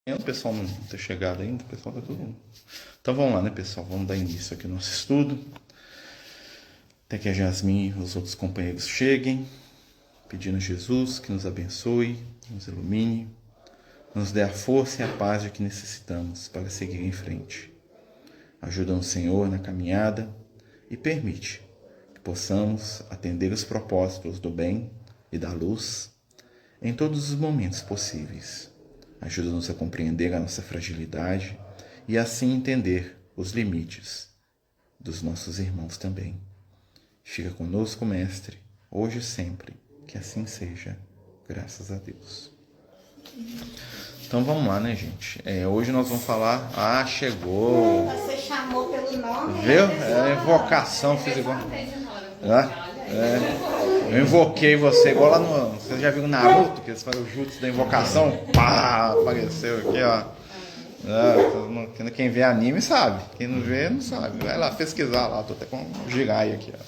O pessoal não ter chegado ainda, o pessoal tá tudo. Então vamos lá, né, pessoal? Vamos dar início aqui ao nosso estudo. Até que a Jasmine e os outros companheiros cheguem, pedindo a Jesus que nos abençoe, nos ilumine, nos dê a força e a paz de que necessitamos para seguir em frente. Ajuda-nos, Senhor, na caminhada e permite que possamos atender os propósitos do bem e da luz em todos os momentos possíveis. Ajuda-nos a compreender a nossa fragilidade e assim entender os limites dos nossos irmãos também. Fica conosco, Mestre, hoje e sempre, que assim seja, graças a Deus. Então vamos lá, né, gente? Hoje nós vamos falar... Ah, chegou! Você chamou pelo nome. Viu? É invocação, fiz igual... Eu invoquei você igual lá no... Você já viu Naruto, que eles fazem o jutsu da invocação? Pá! Apareceu aqui, ó. Quem vê anime sabe. Quem não vê, não sabe. Vai lá pesquisar lá. Tô até com um girai aqui, ó.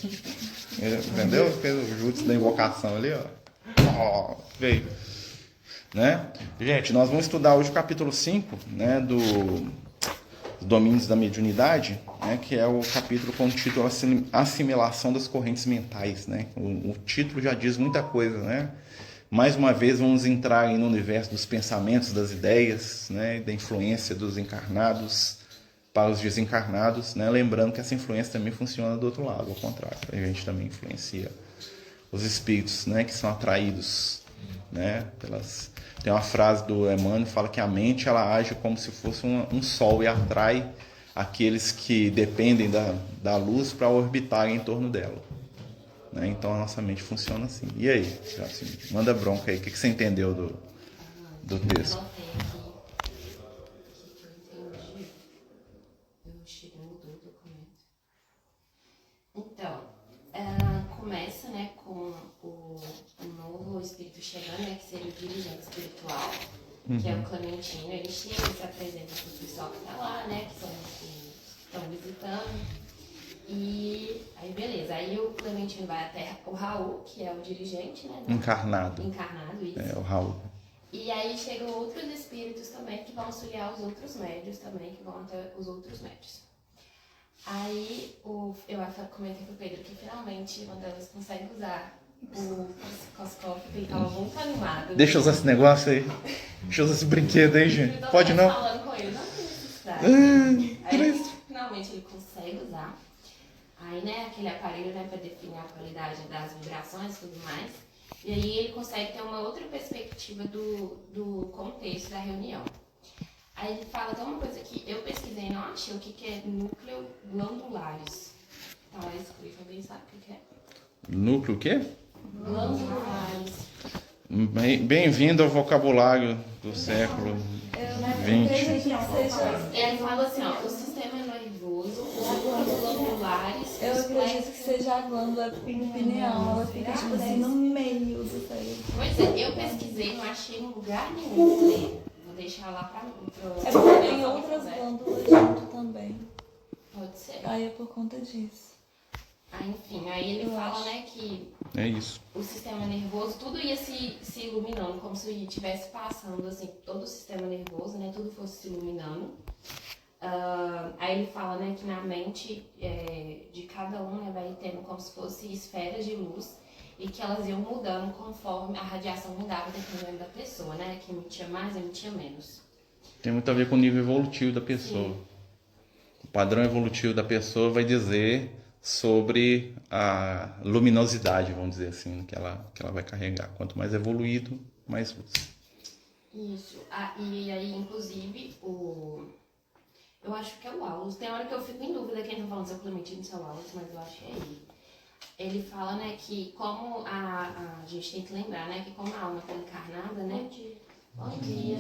Entendeu? Fez o jutsu da invocação ali, ó. Veio. Né? Gente, nós vamos estudar hoje o capítulo 5, né, dos domínios da mediunidade, né, que é o capítulo com o título Assimilação das Correntes Mentais, né? O título já diz muita coisa, né? Mais uma vez vamos entrar aí no universo dos pensamentos, das ideias, né, da influência dos encarnados para os desencarnados, né? Lembrando que essa influência também funciona do outro lado, ao contrário, a gente também influencia os espíritos, né, que são atraídos, né, pelas... Tem uma frase do Emmanuel que fala que a mente ela age como se fosse um sol e atrai aqueles que dependem da luz para orbitarem em torno dela. Né? Então a nossa mente funciona assim. E aí, assim, manda bronca aí. O que você entendeu do texto? Então, começa, né, com o novo espírito chegando, né, que seria o dirigente espiritual, que é o Clementino. Ele chega e se apresenta para o pessoal que está lá, né, que são os que estão visitando. E aí, beleza. Aí o Clementino vai até o Raul, que é o dirigente, né? Encarnado, isso. É, o Raul. E aí chegam outros espíritos também que vão auxiliar os outros médios também, que vão até os outros médios. Aí eu comentei com o Pedro que finalmente uma delas consegue usar o psicoscópio, porque ele estava muito animado. Deixa eu usar esse negócio aí. Deixa eu usar esse brinquedo aí, gente. Pode não? Falando com ele, não tem necessidade. Aí finalmente ele consegue usar. Aí, né, aquele aparelho, né, para definir a qualidade das vibrações e tudo mais. E aí ele consegue ter uma outra perspectiva do contexto da reunião. Aí ele fala até uma coisa que eu pesquisei e não achei, o que é núcleo glandulares. Tá lá escrito, alguém sabe o que é? Núcleo o quê? Glandulares. Bem-vindo ao vocabulário do século XX. Ele fala assim, ó, o sistema nervoso, os núcleos glandulares... Eu acredito que seja a glândula pineal, ela fica tipo assim no meio do cérebro. Pois é, eu pesquisei, não achei em lugar nenhum ler. Vou deixar lá pra mim. É porque tem outras glândulas junto também. Pode ser. Aí é por conta disso. Enfim, aí ele fala, né, que É isso. o sistema nervoso, tudo ia se iluminando, como se estivesse passando, assim, todo o sistema nervoso, né, tudo fosse se iluminando. Aí ele fala, né, que na mente de cada um, né, vai tendo como se fosse esferas de luz e que elas iam mudando conforme a radiação mudava dependendo da pessoa, né, que emitia mais, emitia menos. Tem muito a ver com o nível evolutivo da pessoa. Sim. O padrão evolutivo da pessoa vai dizer sobre a luminosidade, vamos dizer assim, que ela vai carregar. Quanto mais evoluído, mais luz. Isso. E aí, inclusive, eu acho que é o Wallace. Tem hora que eu fico em dúvida quem tá falando se é o Clementino, se é o Wallace, mas eu acho que é ele. Ele fala, né, que como a gente tem que lembrar, né, que como a alma está encarnada, né? Bom dia.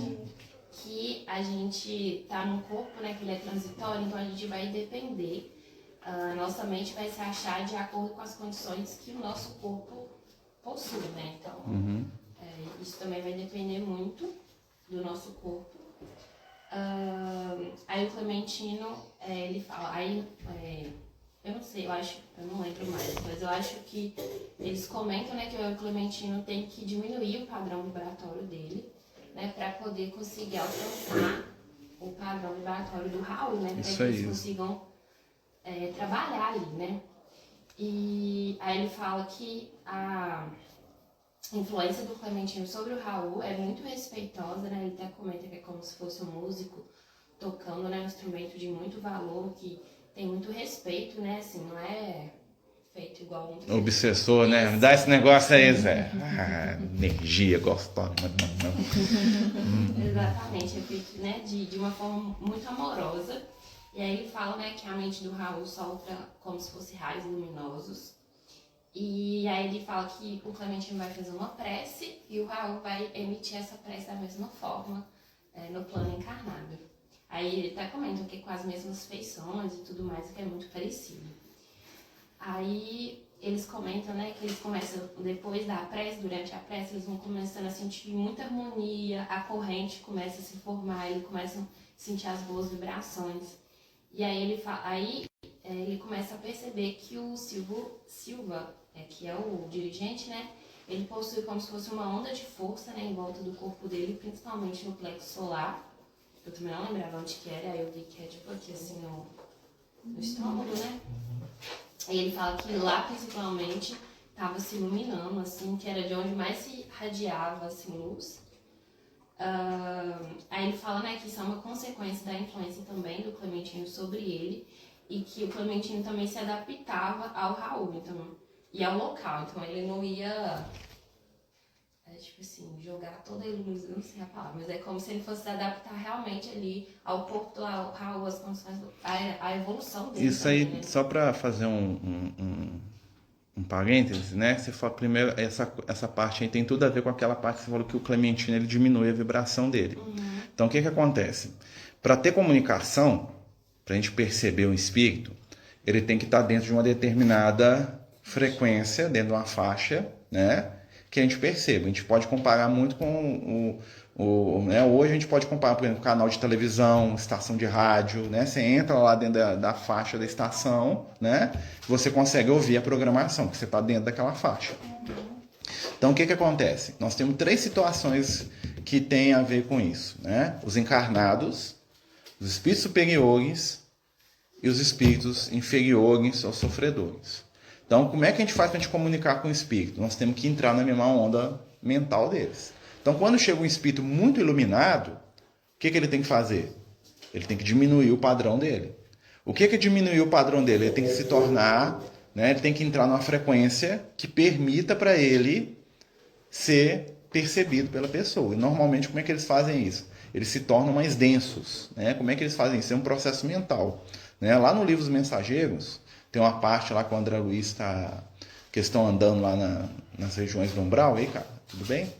Que a gente tá num corpo, né, que ele é transitório, então a gente vai depender. Nossa mente vai se achar de acordo com as condições que o nosso corpo possui, né? Então, isso também vai depender muito do nosso corpo. Aí o Clementino, ele fala, eu não sei, eu não lembro mais, mas eu acho que eles comentam, né, que o Clementino tem que diminuir o padrão vibratório dele né, para poder conseguir alcançar o padrão vibratório do Raul, né, para Isso que eles aí. consigam trabalhar ali, né. E aí ele fala que a influência do Clementino sobre o Raul é muito respeitosa, né, ele até comenta que é como se fosse um músico tocando, né, um instrumento de muito valor, que tem muito respeito, né, assim, não é feito igual um Obsessor, né? Me dá esse negócio aí, Zé. Ah, energia gostosa. Exatamente, é feito, né, de uma forma muito amorosa. E aí ele fala, né, que a mente do Raul solta como se fosse raios luminosos. E aí ele fala que o Clementino vai fazer uma prece e o Raul vai emitir essa prece da mesma forma no plano encarnado. Aí ele até comenta que é com as mesmas feições e tudo mais, que é muito parecido. Aí eles comentam, né, que eles começam, depois da prece, durante a prece, eles vão começando a sentir muita harmonia, a corrente começa a se formar, eles começam a sentir as boas vibrações. E aí ele começa a perceber que o Silva, que é o dirigente, né, ele possui como se fosse uma onda de força, né, em volta do corpo dele, principalmente no plexo solar. Eu também não lembrava onde que era, aí eu vi que é tipo aqui assim no estômago, né? E ele fala que lá principalmente estava se iluminando, assim, que era de onde mais se radiava assim, luz. Aí ele fala, né, que isso é uma consequência da influência também do Clementino sobre ele e que o Clementino também se adaptava ao Raul, então, e ao local, então ele não ia tipo assim, jogar toda a ilusão, não sei a palavra, mas é como se ele fosse se adaptar realmente ali ao corpo do Raul, as condições, a evolução dele. Isso aí, também, né? só para fazer um parênteses, né? Você fala primeiro, essa parte aí tem tudo a ver com aquela parte que você falou que o Clementino ele diminui a vibração dele. Então o que acontece? Para ter comunicação, para a gente perceber o espírito, ele tem que estar dentro de uma determinada frequência, dentro de uma faixa, né? Que a gente perceba. A gente pode comparar muito com né? Hoje a gente pode comparar, por exemplo, canal de televisão, estação de rádio, né? Você entra lá dentro da faixa da estação, né? Você consegue ouvir a programação, porque você está dentro daquela faixa. Então o que acontece? Nós temos 3 situações que têm a ver com isso, né? Os encarnados, os espíritos superiores e os espíritos inferiores ou sofredores. Então, como é que a gente faz para a gente comunicar com o espírito? Nós temos que entrar na mesma onda mental deles. Então, quando chega um espírito muito iluminado, o que ele tem que fazer? Ele tem que diminuir o padrão dele. O que é diminuir o padrão dele? Ele tem que se tornar, né, ele tem que entrar numa frequência que permita para ele ser percebido pela pessoa. E normalmente, como é que eles fazem isso? Eles se tornam mais densos. Né? Como é que eles fazem isso? É um processo mental. Né? Lá no livro Os Mensageiros, tem uma parte lá que o André Luiz está... que eles estão andando lá nas regiões do umbral. Aí, cara, tudo bem?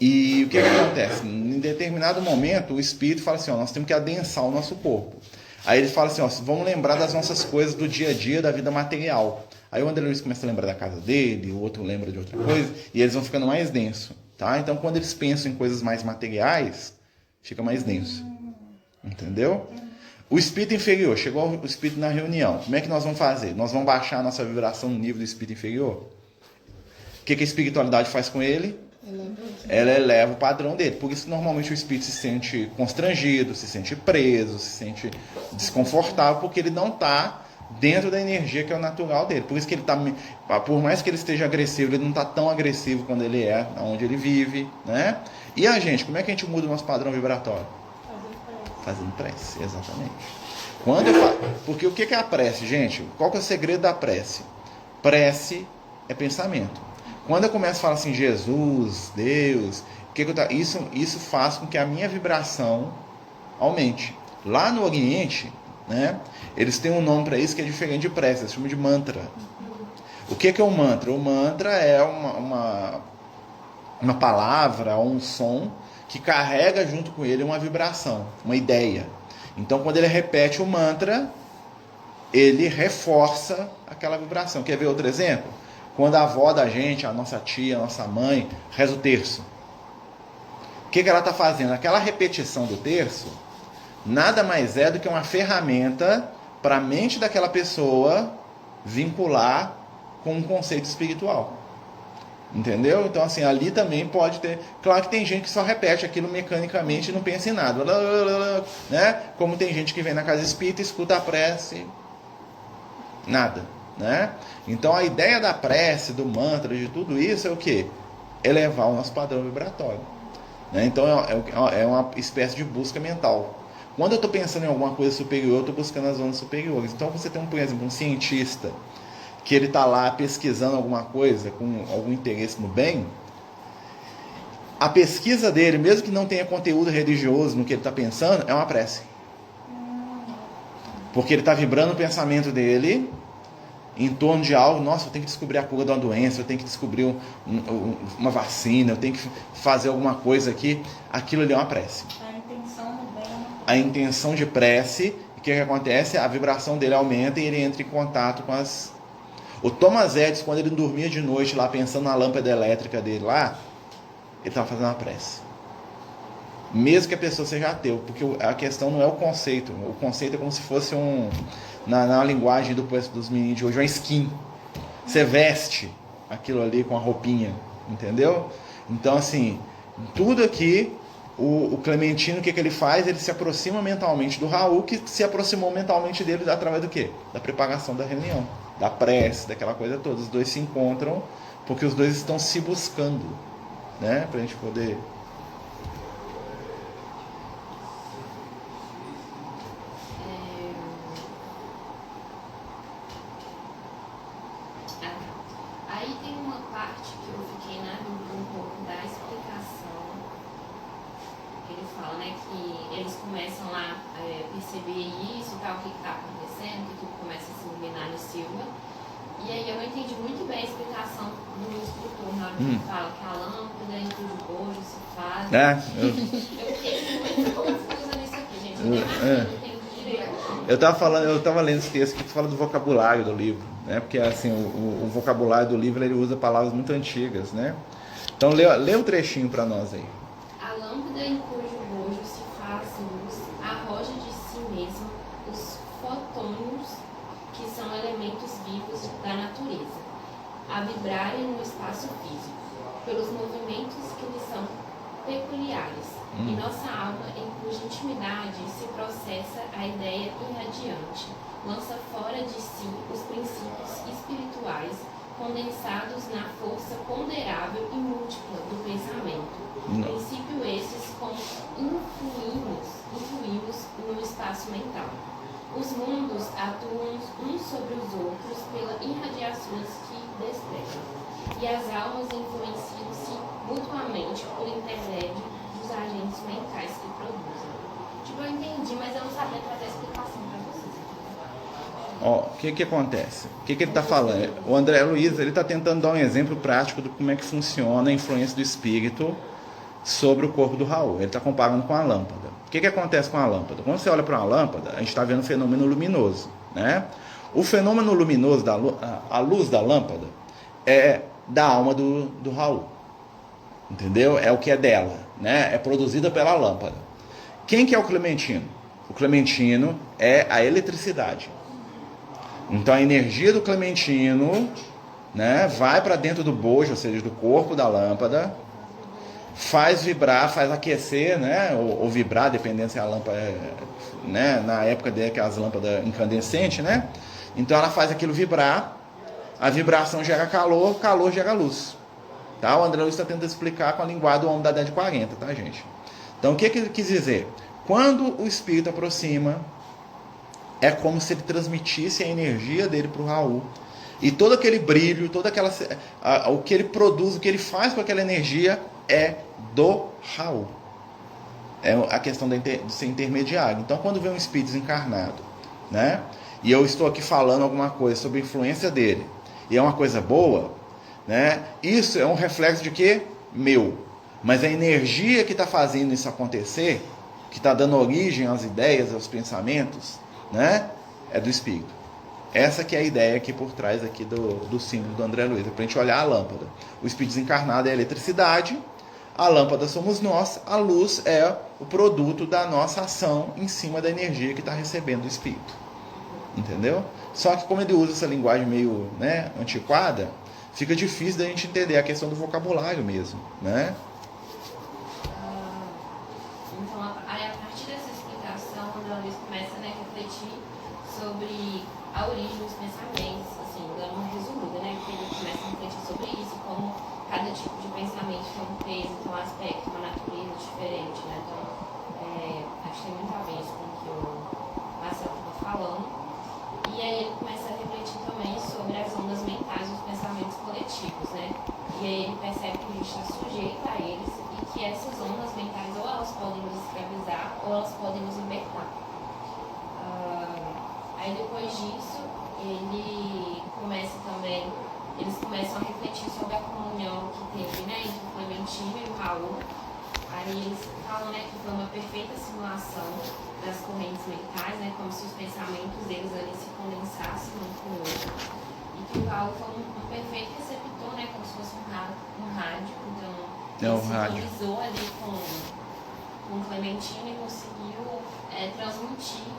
E o que acontece? Em determinado momento, o espírito fala assim, ó, nós temos que adensar o nosso corpo. Aí ele fala assim, ó, vamos lembrar das nossas coisas do dia a dia, da vida material. Aí o André Luiz começa a lembrar da casa dele, o outro lembra de outra coisa, e eles vão ficando mais densos. Tá? Então, quando eles pensam em coisas mais materiais, fica mais denso. Entendeu? O espírito inferior, chegou o espírito na reunião. Como é que nós vamos fazer? Nós vamos baixar a nossa vibração no nível do espírito inferior? O que a espiritualidade faz com ele? Ela eleva o padrão dele. Por isso que normalmente o espírito se sente constrangido, se sente preso, se sente desconfortável, porque ele não está dentro da energia que é o natural dele. Por isso que ele está, por mais que ele esteja agressivo, ele não está tão agressivo quando ele é onde ele vive, né? E a gente, como é que a gente muda o nosso padrão vibratório? Fazendo prece, exatamente. Quando eu falo, porque o que é a prece, gente? Qual que é o segredo da prece? Prece é pensamento. Quando eu começo a falar assim, Jesus, Deus, isso faz com que a minha vibração aumente. Lá no Oriente, né, eles têm um nome para isso que é diferente de prece, eles chamam de mantra. O que é um mantra? O mantra é uma palavra, um som que carrega junto com ele uma vibração, uma ideia. Então, quando ele repete o mantra, ele reforça aquela vibração. Quer ver outro exemplo? Quando a avó da gente, a nossa tia, a nossa mãe, reza o terço. O que ela está fazendo? Aquela repetição do terço nada mais é do que uma ferramenta para a mente daquela pessoa vincular com um conceito espiritual. Entendeu? Então, assim, ali também pode ter... Claro que tem gente que só repete aquilo mecanicamente e não pensa em nada. Né? Como tem gente que vem na casa espírita, escuta a prece, nada. Né? Então, a ideia da prece, do mantra, de tudo isso é o quê? Elevar o nosso padrão vibratório. Né? Então, é uma espécie de busca mental. Quando eu estou pensando em alguma coisa superior, eu estou buscando as zonas superiores. Então, você tem, por exemplo, um cientista que ele está lá pesquisando alguma coisa com algum interesse no bem, a pesquisa dele, mesmo que não tenha conteúdo religioso no que ele está pensando, é uma prece. Porque ele está vibrando o pensamento dele em torno de algo. Nossa, eu tenho que descobrir a cura de uma doença, eu tenho que descobrir uma vacina, eu tenho que fazer alguma coisa aqui. Aquilo ali é uma prece. A intenção do bem. A intenção de prece, o que acontece? A vibração dele aumenta e ele entra em contato com as... O Thomas Edison, quando ele dormia de noite lá, pensando na lâmpada elétrica dele lá, ele estava fazendo uma prece. Mesmo que a pessoa seja ateu, porque a questão não é o conceito. O conceito é como se fosse na linguagem dos meninos de hoje, uma skin. Você veste aquilo ali com a roupinha, entendeu? Então, assim, tudo aqui, o Clementino, o que ele faz? Ele se aproxima mentalmente do Raul, que se aproximou mentalmente dele através do quê? Da preparação da reunião, da prece, daquela coisa toda. Os dois se encontram porque os dois estão se buscando, né? Pra gente poder... Aí tem uma parte que eu fiquei na dúvida um pouco da explicação. Ele fala, né, que eles começam lá a perceber isso e tal, o que está acontecendo, que tudo começa a se iluminar no Silva. E aí eu não entendi muito bem a explicação do instrutor na hora que ele fala que a lâmpada em cujo bojo se faz. Eu fiquei muito confusa nisso aqui, gente. Eu não entendi direito. Eu tava lendo esse texto que fala do vocabulário do livro, né? Porque assim, o vocabulário do livro, ele usa palavras muito antigas, né? Então lê um trechinho para nós aí. A lâmpada em cujo bojo se faz luz arroja de si mesma os fotônios, que são elementos vivos da natureza, a vibrarem no espaço físico, pelos movimentos que lhes são peculiares, e nossa alma, em cuja intimidade se processa a ideia irradiante, lança fora de si os princípios espirituais condensados na força ponderável e múltipla do pensamento. Princípio esses como influímos no espaço mental. Os mundos atuam uns sobre os outros pelas irradiações que despejam, e as almas influenciam-se mutuamente por intermédio dos agentes mentais que produzem. Tipo, eu entendi, mas eu não sabia trazer a explicação para vocês. Ó, o que acontece? O que ele está falando? O André Luiz, ele está tentando dar um exemplo prático de como é que funciona a influência do espírito sobre o corpo do Raul. Ele está comparando com a lâmpada. O que acontece com a lâmpada? Quando você olha para uma lâmpada, a gente está vendo um fenômeno luminoso, né? O fenômeno luminoso, a luz da lâmpada, é da alma do Raul. Entendeu? É o que é dela, né? É produzida pela lâmpada. Quem que é o Clementino? O Clementino é a eletricidade. Então a energia do Clementino, né, vai para dentro do bojo, ou seja, do corpo da lâmpada, faz vibrar, faz aquecer, né, ou vibrar, dependendo se a lâmpada né, na época dele, que as lâmpadas incandescentes, né? Então ela faz aquilo vibrar, a vibração gera calor, calor gera luz. Tá? O André Luiz está tentando explicar com a linguagem do homem da década de 40, tá, gente? Então o que ele quis dizer? Quando o espírito aproxima, é como se ele transmitisse a energia dele para o Raul. E todo aquele brilho, toda aquela, o que ele produz, o que ele faz com aquela energia é do Raul. É a questão de ser intermediário. Então, quando vem um espírito desencarnado, né, e eu estou aqui falando alguma coisa sobre a influência dele, e é uma coisa boa, né, isso é um reflexo de quê? Meu. Mas a energia que está fazendo isso acontecer, que está dando origem às ideias, aos pensamentos, né, é do espírito. Essa que é a ideia aqui por trás aqui do símbolo do André Luiz, para a gente olhar a lâmpada. O espírito desencarnado é a eletricidade, a lâmpada somos nós, a luz é o produto da nossa ação em cima da energia que está recebendo do espírito. Entendeu? Só que como ele usa essa linguagem meio, né, antiquada, fica difícil da gente entender a questão do vocabulário mesmo, né? Então, aí a partir dessa explicação, o André Luiz começa, né, a refletir sobre a origem dos pensamentos, assim, dando uma resumida, né, que ele começa a refletir sobre isso, como cada tipo de pensamento tem um peso, tem um aspecto, uma natureza diferente, né, então, acho que tem muito a ver isso com o que o Marcelo estava falando. E aí ele começa a refletir também sobre as ondas mentais dos pensamentos coletivos, né, e aí ele percebe que a gente está sujeito a eles e que essas ondas mentais ou elas podem nos escravizar ou elas podem nos libertar. Aí depois disso, eles começam a refletir sobre a comunhão que teve, né, entre o Clementino e o Raul. Aí eles falam, né, que foi uma perfeita simulação das correntes mentais, né, como se os pensamentos deles ali se condensassem um com o outro. E que o Raul foi um perfeito receptor, né, como se fosse um rádio. Então, ele sintonizou ali com o Clementino e conseguiu transmitir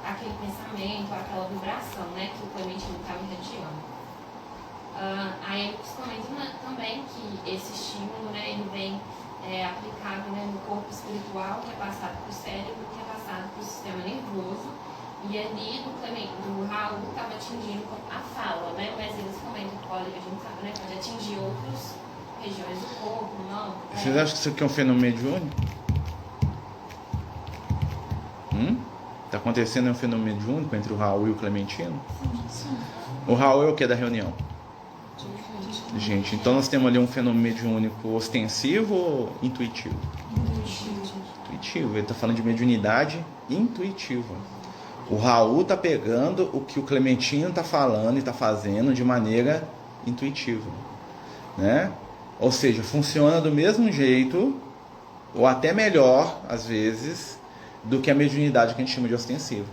aquele pensamento, aquela vibração, né, que o Clementino estava irradiando. Aí eles comentam também que esse estímulo, né, ele vem aplicado, né, no corpo espiritual, que é passado para o cérebro, que é passado para o sistema nervoso, e ali do Raul estava atingindo a fala, né, mas eles comentam que a gente sabe, né, pode atingir outras regiões do corpo, não. Vocês acham que isso aqui é um fenômeno mediúnico? Tá acontecendo um fenômeno mediúnico entre o Raul e o Clementino? Sim. O Raul é o que da reunião? Gente, então nós temos ali um fenômeno mediúnico ostensivo ou intuitivo? Intuitivo. Ele está falando de mediunidade intuitiva. O Raul está pegando o que o Clementino está falando e está fazendo de maneira intuitiva, né? Ou seja, funciona do mesmo jeito, ou até melhor, às vezes, do que a mediunidade que a gente chama de ostensiva.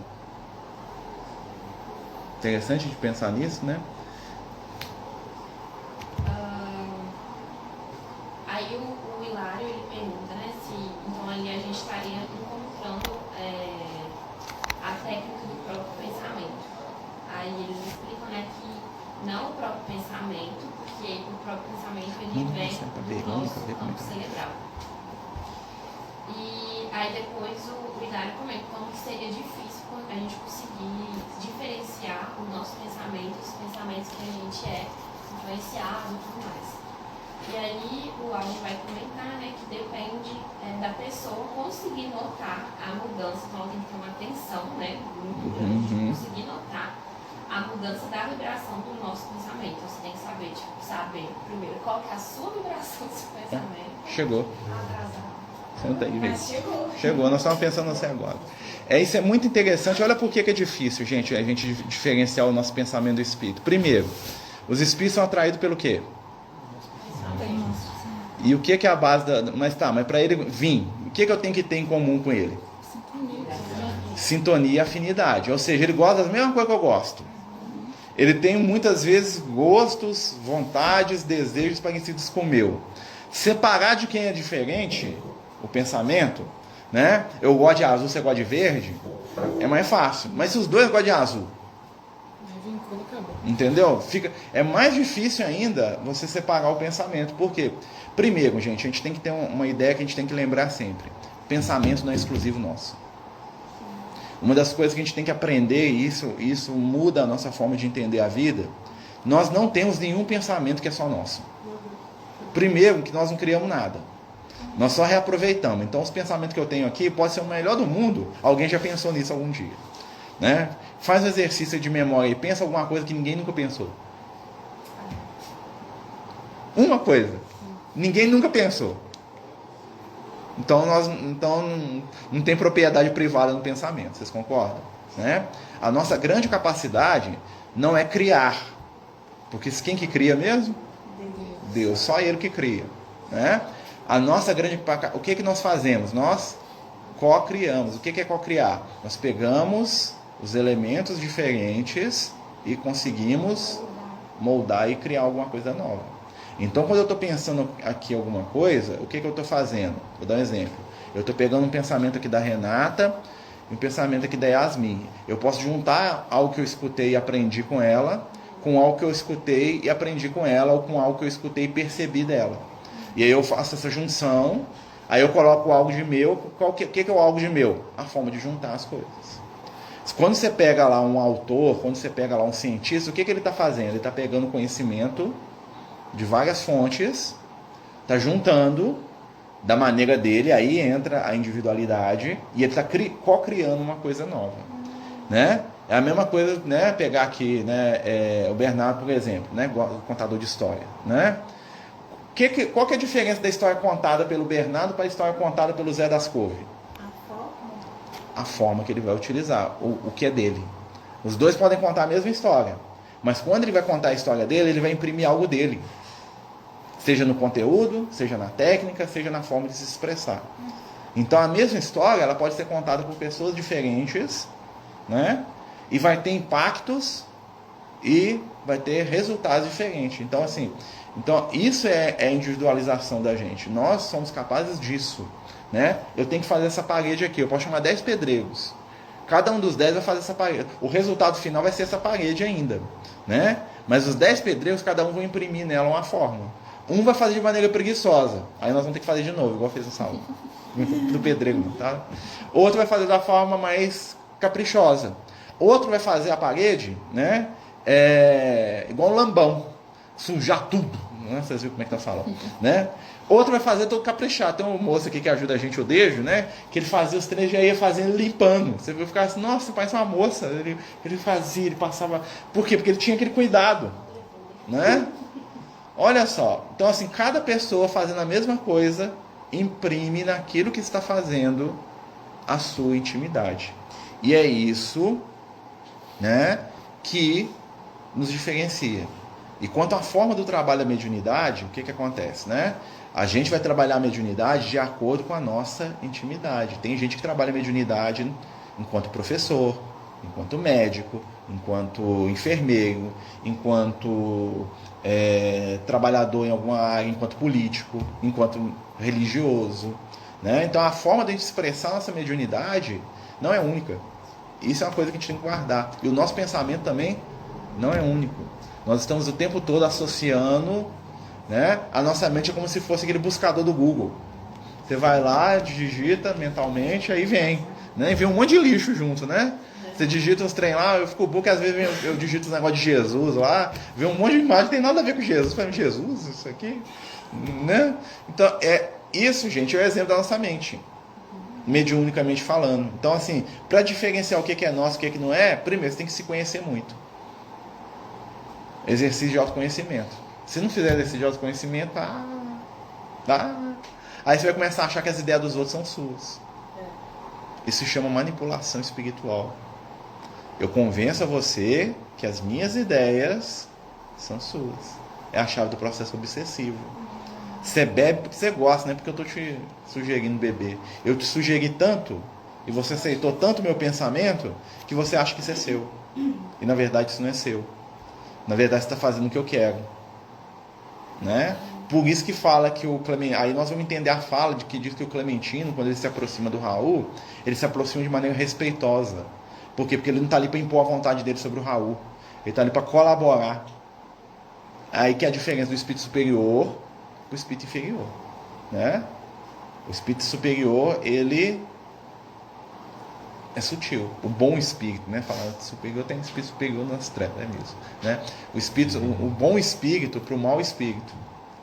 Interessante de pensar nisso, né? Aí o Hilário, ele pergunta, né, se então ali a gente estaria encontrando a técnica do próprio pensamento. Aí eles explicam, né, que não o próprio pensamento, porque o próprio pensamento ele vem do nosso campo cerebral. E aí depois o Hilário comenta como que seria difícil a gente conseguir diferenciar o nosso pensamento, os pensamentos que a gente é influenciado e tudo mais. E aí o áudio vai comentar, né, que depende da pessoa conseguir notar a mudança, então ela tem que ter uma atenção, né, muito grande, conseguir notar a mudança da vibração do nosso pensamento. Então, você tem que saber primeiro qual que é a sua vibração do seu pensamento. Chegou. Atrasado. Senta aí, vem. Chegou, nós estamos pensando assim agora. Isso é muito interessante. Olha por que é difícil, gente, a gente diferenciar o nosso pensamento do espírito. Primeiro, os espíritos são atraídos pelo quê? E o que é a base da... Mas para ele vir, o que eu tenho que ter em comum com ele? Sintonia e afinidade. Ou seja, ele gosta das mesmas coisas que eu gosto. Ele tem muitas vezes gostos, vontades, desejos parecidos com o meu. Separar de quem é diferente, o pensamento, né? Eu gosto de azul, você gosta de verde, é mais fácil. Mas se os dois gostam de azul, entendeu? É mais difícil ainda você separar o pensamento. Por quê? Primeiro, gente, a gente tem que ter uma ideia que a gente tem que lembrar sempre. Pensamento não é exclusivo nosso. Uma das coisas que a gente tem que aprender, e isso muda a nossa forma de entender a vida, nós não temos nenhum pensamento que é só nosso. Primeiro, que nós não criamos nada. Nós só reaproveitamos. Então, os pensamentos que eu tenho aqui pode ser o melhor do mundo. Alguém já pensou nisso algum dia, né? Faz um exercício de memória e pensa alguma coisa que ninguém nunca pensou. Uma coisa. Ninguém nunca pensou. Então não tem propriedade privada no pensamento. Vocês concordam? Né? A nossa grande capacidade não é criar. Porque quem que cria mesmo? Deus. Só Ele que cria. Né? A nossa grande... O que nós fazemos? Nós co-criamos. O que é co-criar? Nós pegamos os elementos diferentes e conseguimos moldar e criar alguma coisa nova. Então, quando eu estou pensando aqui alguma coisa, o que eu estou fazendo? Vou dar um exemplo. Eu estou pegando um pensamento aqui da Renata e um pensamento aqui da Yasmin. Eu posso juntar algo que eu escutei e aprendi com ela com algo que eu escutei e aprendi com ela, ou com algo que eu escutei e percebi dela. E aí eu faço essa junção, aí eu coloco algo de meu. O que é o algo de meu? A forma de juntar as coisas. Quando você pega lá um autor, quando você pega lá um cientista, o que ele está fazendo? Ele está pegando conhecimento de várias fontes, está juntando da maneira dele, aí entra a individualidade, e ele está co-criando uma coisa nova. Né? É a mesma coisa, né, pegar aqui, né, o Bernardo, por exemplo, né, contador de história. Né? Qual que é a diferença da história contada pelo Bernardo para a história contada pelo Zé das Couve? A forma que ele vai utilizar, o que é dele. Os dois podem contar a mesma história, mas quando ele vai contar a história dele, ele vai imprimir algo dele. Seja no conteúdo, seja na técnica, seja na forma de se expressar. Então a mesma história, ela pode ser contada por pessoas diferentes, né? E vai ter impactos e vai ter resultados diferentes. Então, assim, isso é a individualização da gente. Nós somos capazes disso. Né? Eu tenho que fazer essa parede aqui. Eu posso chamar 10 pedreiros. Cada um dos 10 vai fazer essa parede. O resultado final vai ser essa parede ainda. Né? Mas os 10 pedreiros, cada um vai imprimir nela uma forma. Um vai fazer de maneira preguiçosa. Aí nós vamos ter que fazer de novo, igual fez essa aula. Do pedreiro. Tá? Outro vai fazer da forma mais caprichosa. Outro vai fazer a parede, né? Igual um lambão. Sujar tudo. Né? Vocês viram como é que nós falamos. Né? Outro vai fazer todo caprichado. Tem um moço aqui que ajuda a gente, o Dejo, né? Que ele fazia os três, já ia fazendo, limpando. Você viu ficar assim, nossa, parece uma moça. Ele fazia, ele passava. Por quê? Porque ele tinha aquele cuidado. Né? Olha só. Então, assim, cada pessoa fazendo a mesma coisa, imprime naquilo que está fazendo a sua intimidade. E é isso, né, que nos diferencia. E quanto à forma do trabalho da mediunidade, o que acontece, né? A gente vai trabalhar a mediunidade de acordo com a nossa intimidade. Tem gente que trabalha a mediunidade enquanto professor, enquanto médico, enquanto enfermeiro, enquanto trabalhador em alguma área, enquanto político, enquanto religioso. Né? Então a forma de a gente expressar a nossa mediunidade não é única. Isso é uma coisa que a gente tem que guardar. E o nosso pensamento também não é único. Nós estamos o tempo todo associando, né? A nossa mente é como se fosse aquele buscador do Google. Você vai lá, digita mentalmente, aí vem. Né? E vem um monte de lixo junto, né? Você digita os trem lá, eu fico bom que às vezes eu digito os negócios de Jesus lá, vem um monte de imagem, tem nada a ver com Jesus. Falei, Jesus, isso aqui? Né? Então, isso, gente, é o exemplo da nossa mente. Mediunicamente falando. Então, assim, para diferenciar o que é nosso e o que não é, primeiro você tem que se conhecer muito. Exercício de autoconhecimento. Se não fizer exercício de autoconhecimento, aí você vai começar a achar que as ideias dos outros são suas. Isso se chama manipulação espiritual. Eu convenço a você que as minhas ideias são suas. É a chave do processo obsessivo. Você bebe porque você gosta, não é porque eu estou te sugerindo beber. Eu te sugeri tanto, e você aceitou tanto o meu pensamento, que você acha que isso é seu. E na verdade isso não é seu. Na verdade, você está fazendo o que eu quero. Né? Por isso que fala que o Clementino... Aí nós vamos entender a fala de que diz que o Clementino, quando ele se aproxima do Raul, ele se aproxima de maneira respeitosa. Por quê? Porque ele não está ali para impor a vontade dele sobre o Raul. Ele está ali para colaborar. Aí que é a diferença do espírito superior para o espírito inferior. Né? O espírito superior, ele é sutil. O bom espírito, né? Falar de superior, tem espírito superior nas trevas, é mesmo. Né? O bom espírito para o mau espírito.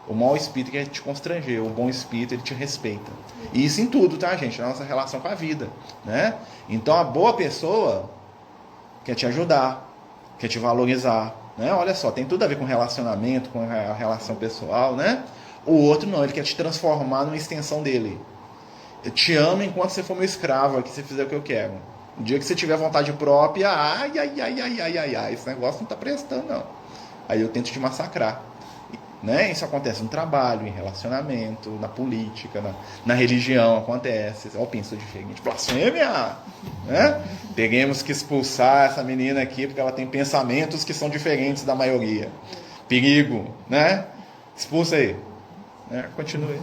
O mau espírito quer te constranger, o bom espírito ele te respeita. E isso em tudo, tá, gente? Na nossa relação com a vida. Né? Então a boa pessoa quer te ajudar, quer te valorizar. Né? Olha só, tem tudo a ver com relacionamento, com a relação pessoal, né? O outro não, ele quer te transformar numa extensão dele. Eu te amo enquanto você for meu escravo, que você fizer o que eu quero. O dia que você tiver vontade própria, ai, esse negócio não está prestando, não. Aí eu tento te massacrar. Né? Isso acontece no trabalho, em relacionamento, na política, na religião, acontece. Olha o penso diferente. Blasfêmia! Né? Teremos que expulsar essa menina aqui, porque ela tem pensamentos que são diferentes da maioria. Perigo, né? Expulsa aí. Continue.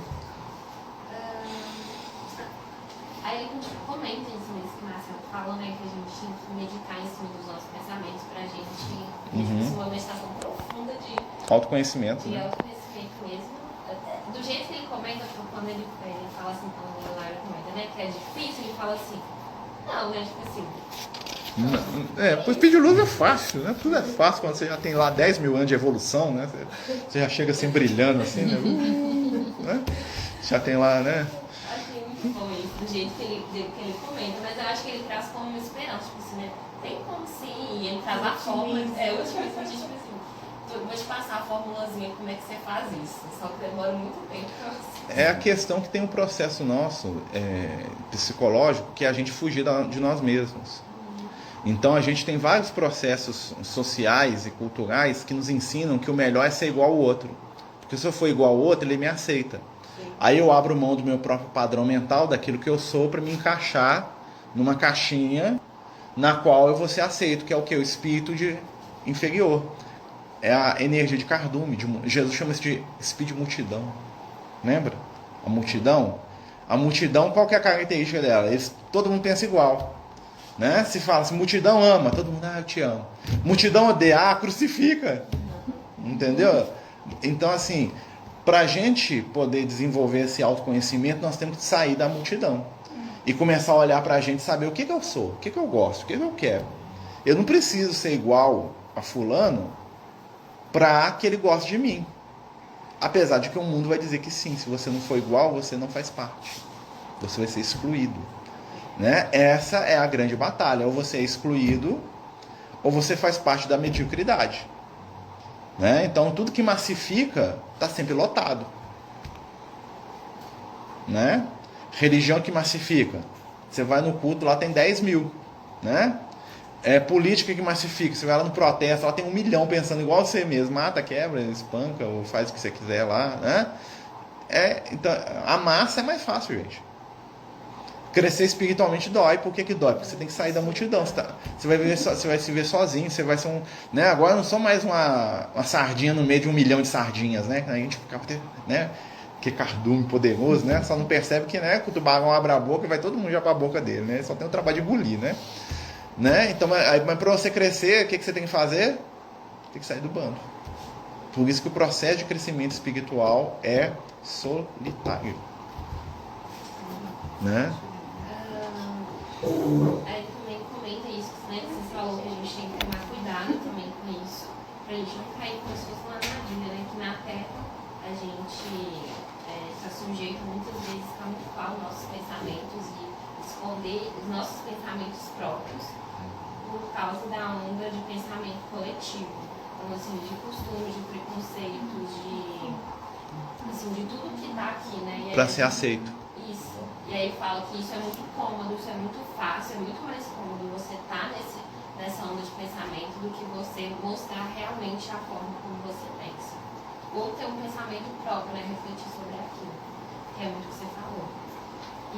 Aí ele comenta comenta isso mesmo que o Marcelo fala, né? Que a gente tem que meditar em cima dos nossos pensamentos pra gente isso uma meditação profunda de Autoconhecimento, né? autoconhecimento mesmo. Do jeito que ele comenta, quando ele fala assim, quando o Hilário comenta, né? Que é difícil, ele fala assim, não, né? Tipo assim. Pois pedir luz é fácil, né? Tudo é fácil quando você já tem lá 10 mil anos de evolução, né? Você já chega assim brilhando assim, né? Né? Já tem lá, né? Achei muito bom isso, do jeito que ele comenta, mas eu acho que ele traz como uma esperança, tipo assim, né? Tem como sim, e ele traz a fórmula. O otimismo de tipo assim, eu vou te passar a formulazinha como é que você faz isso, só que demora muito tempo pra você. É a questão que tem um processo nosso psicológico que é a gente fugir de nós mesmos. Então a gente tem vários processos sociais e culturais que nos ensinam que o melhor é ser igual ao outro. Porque se eu for igual ao outro, ele me aceita. Sim. Aí eu abro mão do meu próprio padrão mental, daquilo que eu sou, para me encaixar numa caixinha na qual eu vou ser aceito, que é o que? O espírito inferior. É a energia de cardume. Jesus chama isso de espírito de multidão. Lembra? A multidão. A multidão, qual que é a característica dela? Todo mundo pensa igual. Né? Se fala assim, multidão ama, todo mundo, eu te amo. Multidão odeia, crucifica. Entendeu? Então, assim, para a gente poder desenvolver esse autoconhecimento, nós temos que sair da multidão. E começar a olhar para a gente e saber o que eu sou, o que eu gosto, o que eu quero. Eu não preciso ser igual a fulano para que ele goste de mim. Apesar de que o mundo vai dizer que sim, se você não for igual, você não faz parte. Você vai ser excluído. Né? Essa é a grande batalha. Ou você é excluído, ou você faz parte da mediocridade. Né? Então, tudo que massifica está sempre lotado. Né? Religião que massifica. Você vai no culto, lá tem 10 mil. Né? Política que massifica. Você vai lá no protesto, lá tem 1 milhão pensando igual você mesmo. Mata, quebra, espanca, ou faz o que você quiser lá. Né? Então, a massa é mais fácil, gente. Crescer espiritualmente dói. Por que dói? Porque você tem que sair da multidão. Você vai se ver sozinho. Você vai ser né? Agora eu não sou mais uma sardinha no meio de 1 milhão de sardinhas, né? A gente fica, né? Que cardume poderoso, né? Só não percebe que, né? Que o tubarão abre a boca e vai todo mundo já para a boca dele, né? Só tem o trabalho de engolir, né? Então, mas para você crescer, o que você tem que fazer? Tem que sair do bando. Por isso que o processo de crescimento espiritual é solitário, né? Aí também comenta isso, né? Você falou que a gente tem que tomar cuidado também com isso, pra gente não cair como se fosse uma armadilha, né? Que na Terra a gente está sujeito muitas vezes a camuflar os nossos pensamentos e esconder os nossos pensamentos próprios por causa da onda de pensamento coletivo. Então, assim, de costumes, de preconceitos, de tudo que tá aqui, né? Para ser aceito. Isso. E aí fala que isso é muito cômodo, isso é muito fácil, é muito mais cômodo você estar nessa onda de pensamento do que você mostrar realmente a forma como você pensa. Ou ter um pensamento próprio, né? Refletir sobre aquilo, que é muito o que você falou.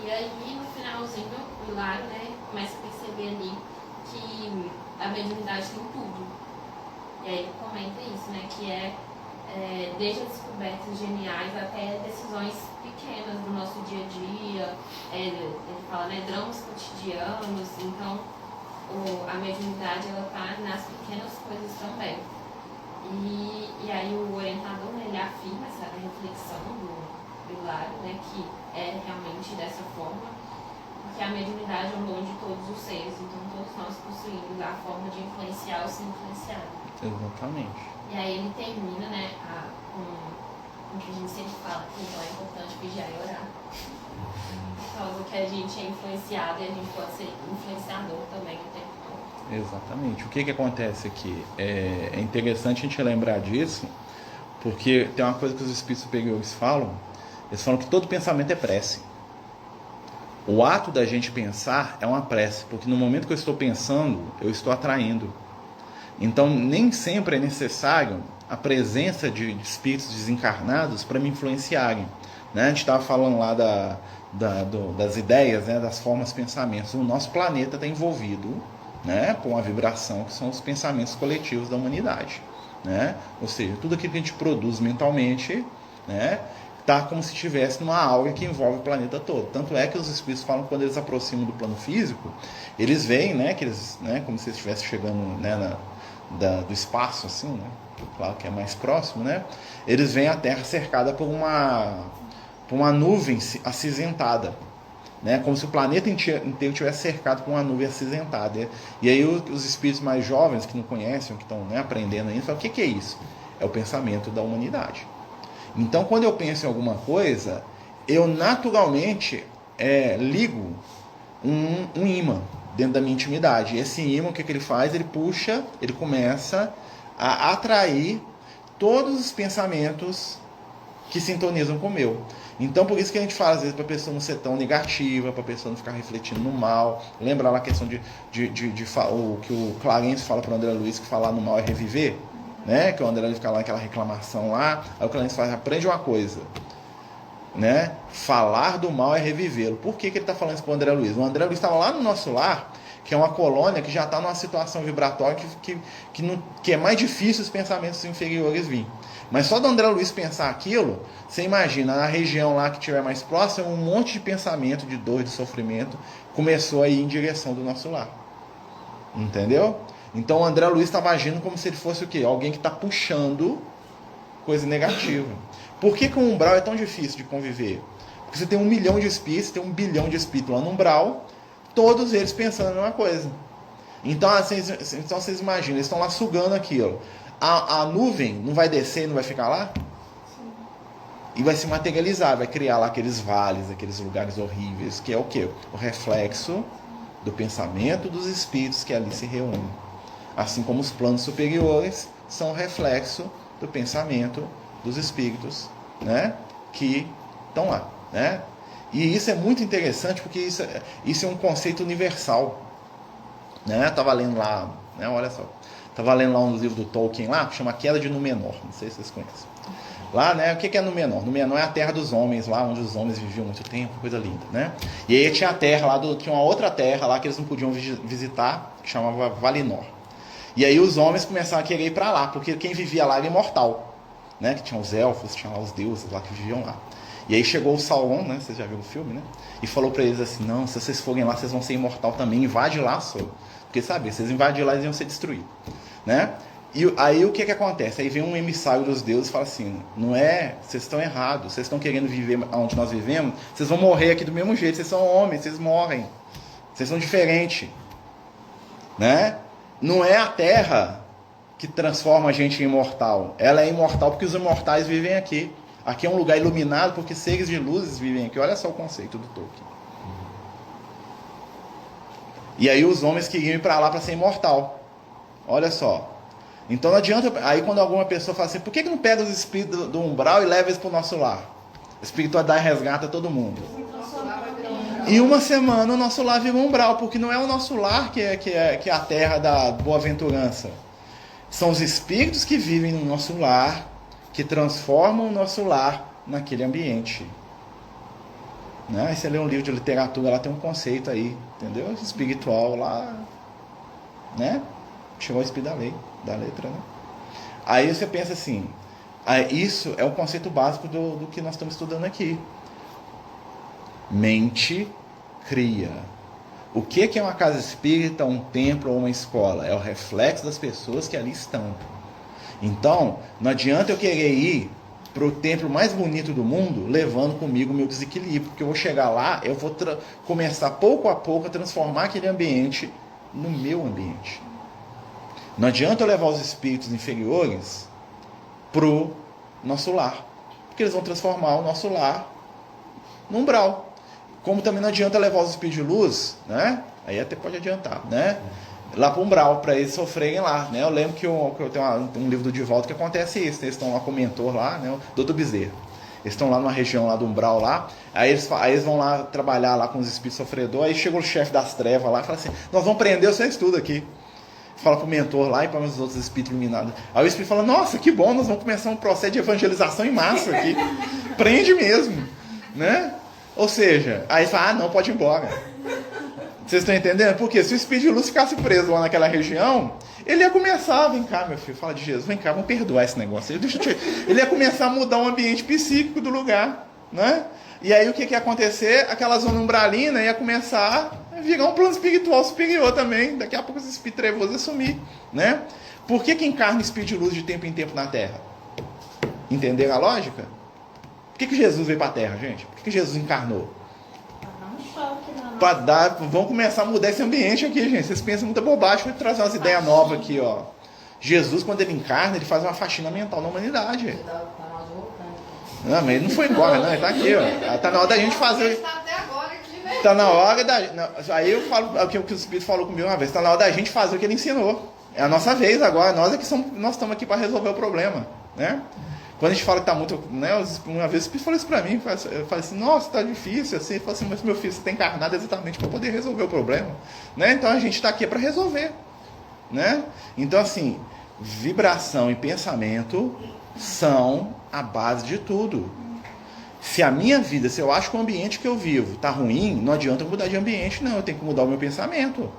E aí, no finalzinho, o Hilário, né, começa a perceber ali que a mediunidade tem tudo. E aí ele comenta isso, né, que desde descobertas geniais até decisões pequenas do nosso dia a dia, ele fala, né, dramas cotidianos. Então a mediunidade ela está nas pequenas coisas também. E aí o orientador, né, ele afirma essa reflexão do Hilário, né, que é realmente dessa forma, porque a mediunidade é o dom de todos os seres, então todos nós possuímos a forma de influenciar ou ser influenciado. Exatamente. E aí ele termina, né, com o que a gente sempre fala, que então é importante vigiar e orar. Por causa que a gente é influenciado e a gente pode ser influenciador também o tempo todo. Exatamente. O que acontece aqui? É interessante a gente lembrar disso, porque tem uma coisa que os espíritos superiores falam, eles falam que todo pensamento é prece. O ato da gente pensar é uma prece, porque no momento que eu estou pensando, eu estou atraindo. Então, nem sempre é necessário a presença de espíritos desencarnados para me influenciarem. Né? A gente estava falando lá das ideias, né? Das formas de pensamentos. O nosso planeta está envolvido, né? Com uma vibração que são os pensamentos coletivos da humanidade. Né? Ou seja, tudo aquilo que a gente produz mentalmente, né? tá como se estivesse numa aura que envolve o planeta todo. Tanto é que os espíritos falam que quando eles se aproximam do plano físico, eles veem, né, que eles, né, como se estivessem chegando, né, do espaço, assim, né, claro que é mais próximo, né, eles veem a Terra cercada por uma nuvem acinzentada, né, como se o planeta inteiro estivesse cercado por uma nuvem acinzentada. E aí os espíritos mais jovens, que não conhecem, que estão, né, aprendendo ainda, falam: o que é isso? É o pensamento da humanidade. Então, quando eu penso em alguma coisa, eu naturalmente ligo um ímã dentro da minha intimidade. E esse ímã, o que ele faz? Ele puxa, ele começa a atrair todos os pensamentos que sintonizam com o meu. Então, por isso que a gente fala, às vezes, para a pessoa não ser tão negativa, para a pessoa não ficar refletindo no mal. Lembra lá a questão o que o Clarence fala para o André Luiz, que falar no mal é reviver? Né? Que o André Luiz fica lá naquela reclamação lá, aí o Clarence fala: aprende uma coisa, né? Falar do mal é revivê-lo. Por que ele está falando isso para o André Luiz? O André Luiz estava lá no nosso lar, que é uma colônia que já está numa situação vibratória que é mais difícil os pensamentos inferiores virem. Mas só do André Luiz pensar aquilo, você imagina, na região lá que estiver mais próxima, um monte de pensamento, de dor, de sofrimento, começou a ir em direção do nosso lar. Entendeu? Então o André Luiz estava agindo como se ele fosse o quê? Alguém que está puxando coisa negativa. Por que o umbral é tão difícil de conviver? Porque você tem 1 milhão de espíritos, tem 1 bilhão de espíritos lá no umbral, todos eles pensando em uma coisa. Então vocês imaginam, eles estão lá sugando aquilo. A nuvem não vai descer, não vai ficar lá? Sim. E vai se materializar, vai criar lá aqueles vales, aqueles lugares horríveis, que é o quê? O reflexo do pensamento dos espíritos que ali se reúnem. Assim como os planos superiores são reflexo do pensamento dos espíritos, né, que estão lá, né? E isso é muito interessante, porque isso é um conceito universal, né? Estava lendo lá, né, olha só, estava lendo lá um dos livros do Tolkien lá, que chama Queda de Númenor, não sei se vocês conhecem. Lá, né, o que é Númenor? Númenor é a terra dos homens, lá onde os homens viviam muito tempo, coisa linda, né? E aí tinha a terra lá, tinha uma outra terra lá que eles não podiam visitar, que chamava Valinor. E aí os homens começaram a querer ir para lá, porque quem vivia lá era imortal, né? Que tinha os elfos, tinha lá os deuses lá que viviam lá. E aí chegou o Sauron, né? Vocês já viram o filme, né? E falou para eles assim: não, se vocês forem lá, vocês vão ser imortal também, invade lá, só. Porque, sabe, se vocês invadirem lá, eles iam ser destruídos, né? E aí o que acontece? Aí vem um emissário dos deuses e fala assim: não é, vocês estão errados, vocês estão querendo viver onde nós vivemos, vocês vão morrer aqui do mesmo jeito, vocês são homens, vocês morrem, vocês são diferentes, né? Não é a Terra que transforma a gente em imortal. Ela é imortal porque os imortais vivem aqui. Aqui é um lugar iluminado porque seres de luzes vivem aqui. Olha só o conceito do Tolkien. E aí os homens queriam ir para lá para ser imortal. Olha só. Então não adianta... Aí quando alguma pessoa fala assim: por que não pega os espíritos do umbral e leva eles para o nosso lar? O espírito vai dar e resgata todo mundo. E uma semana o nosso lar vira um umbral, porque não é o nosso lar que é a terra da boa-aventurança. São os espíritos que vivem no nosso lar, que transformam o nosso lar naquele ambiente. Né? Aí você lê um livro de literatura, lá tem um conceito aí, entendeu? Espiritual lá, né? Chegou o espírito da letra, né? Aí você pensa assim, isso é o conceito básico do que nós estamos estudando aqui. Mente cria. O que é uma casa espírita, um templo ou uma escola? É o reflexo das pessoas que ali estão. Então, não adianta eu querer ir para o templo mais bonito do mundo levando comigo o meu desequilíbrio, porque eu vou chegar lá, eu vou começar pouco a pouco a transformar aquele ambiente no meu ambiente. Não adianta eu levar os espíritos inferiores para o nosso lar, porque eles vão transformar o nosso lar num umbral. Como também não adianta levar os espíritos de luz, né? Aí até pode adiantar, né? Lá para o umbral, para eles sofrerem lá, né? Eu lembro que eu tenho um livro do Divaldo que acontece isso, né? Eles estão lá com o mentor lá, né? O Dr. Bezerra. Eles estão lá numa região lá do umbral lá, aí eles vão lá trabalhar lá com os espíritos sofredores, aí chega o chefe das trevas lá e fala assim: nós vamos prender o seu estudo aqui. Fala para o mentor lá e para os outros espíritos iluminados. Aí o espírito fala: nossa, que bom, nós vamos começar um processo de evangelização em massa aqui. Prende mesmo, né? Ou seja, aí fala: não, pode ir embora. Vocês estão entendendo? Porque se o espírito de luz ficasse preso lá naquela região, ele ia começar: vem cá, meu filho, fala de Jesus, vem cá, vamos perdoar esse negócio. Ele ia começar a mudar o ambiente psíquico do lugar. né? E aí o que ia acontecer? Aquela zona umbralina ia começar a virar um plano espiritual superior também. Daqui a pouco esse espírito trevoso ia sumir, né? Por que encarna espírito de luz de tempo em tempo na Terra? Entenderam a lógica? Por que Jesus veio para a Terra, gente? Por que Jesus encarnou? Para dar, vamos começar a mudar esse ambiente aqui, gente. Vocês pensam muita bobagem, vou trazer umas ideias novas aqui, ó. Jesus, quando ele encarna, ele faz uma faxina mental na humanidade. Não, mas ele não foi embora, não, ele tá aqui, ó. Tá na hora da gente fazer. Tá na hora da. Aí eu falo o que o Espírito falou comigo uma vez, tá na hora da gente fazer o que ele ensinou. É a nossa vez agora, nós estamos aqui para resolver o problema, né? Quando a gente fala que tá muito, né, uma vez o Espírito falou isso para mim, eu falei assim, nossa, tá difícil, assim, eu falei assim, mas meu filho, você tá encarnado exatamente para poder resolver o problema, né? Então a gente está aqui para resolver, né? Então assim, vibração e pensamento são a base de tudo. Se a minha vida, se eu acho que o ambiente que eu vivo tá ruim, não adianta eu mudar de ambiente, não, eu tenho que mudar o meu pensamento.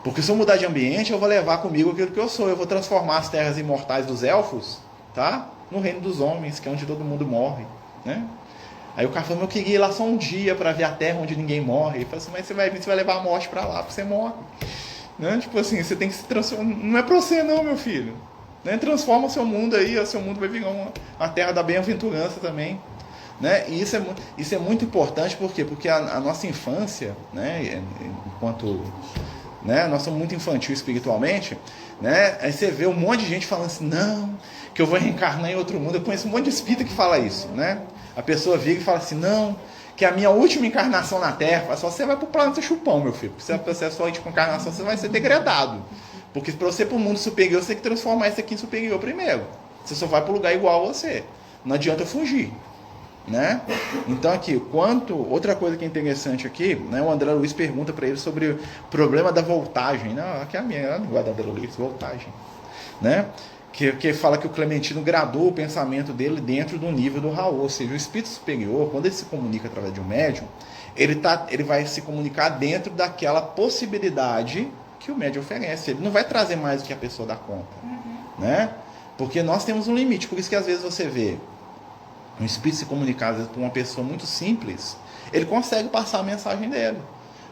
Porque se eu mudar de ambiente, eu vou levar comigo aquilo que eu sou, eu vou transformar as terras imortais dos elfos, tá? No reino dos homens, que é onde todo mundo morre, né? Aí o cara falou, eu queria ir lá só um dia para ver a terra onde ninguém morre. Ele falou assim, mas você vai levar a morte para lá, porque você morre, né? Tipo assim, você tem que se transformar, não é para você não, meu filho, né? Transforma o seu mundo aí, o seu mundo vai virar uma terra da bem-aventurança também, né? E isso é muito importante, por quê? Porque a nossa infância, né, enquanto, né, nós somos muito infantil espiritualmente, né? Aí você vê um monte de gente falando assim, não, que eu vou reencarnar em outro mundo. Eu conheço um monte de espírita que fala isso, né? A pessoa vira e fala assim, não, que a minha última encarnação na Terra, só você vai pro planeta Chupão, meu filho. Se você é sua última encarnação, você vai ser degradado. Porque para você ir pro mundo superior, você tem que transformar isso aqui em superior primeiro. Você só vai pro lugar igual a você. Não adianta fugir, né? Então aqui, outra coisa que é interessante aqui, né, o André Luiz pergunta para ele sobre o problema da voltagem. Não, aqui é a minha linguagem da André Luiz, voltagem, né? Que fala que o Clementino gradou o pensamento dele dentro do nível do Raul, ou seja, o espírito superior, quando ele se comunica através de um médium, ele vai se comunicar dentro daquela possibilidade que o médium oferece. Ele não vai trazer mais do que a pessoa dá conta, né? Porque nós temos um limite. Por isso que às vezes você vê um espírito se comunicar com uma pessoa muito simples, ele consegue passar a mensagem dele.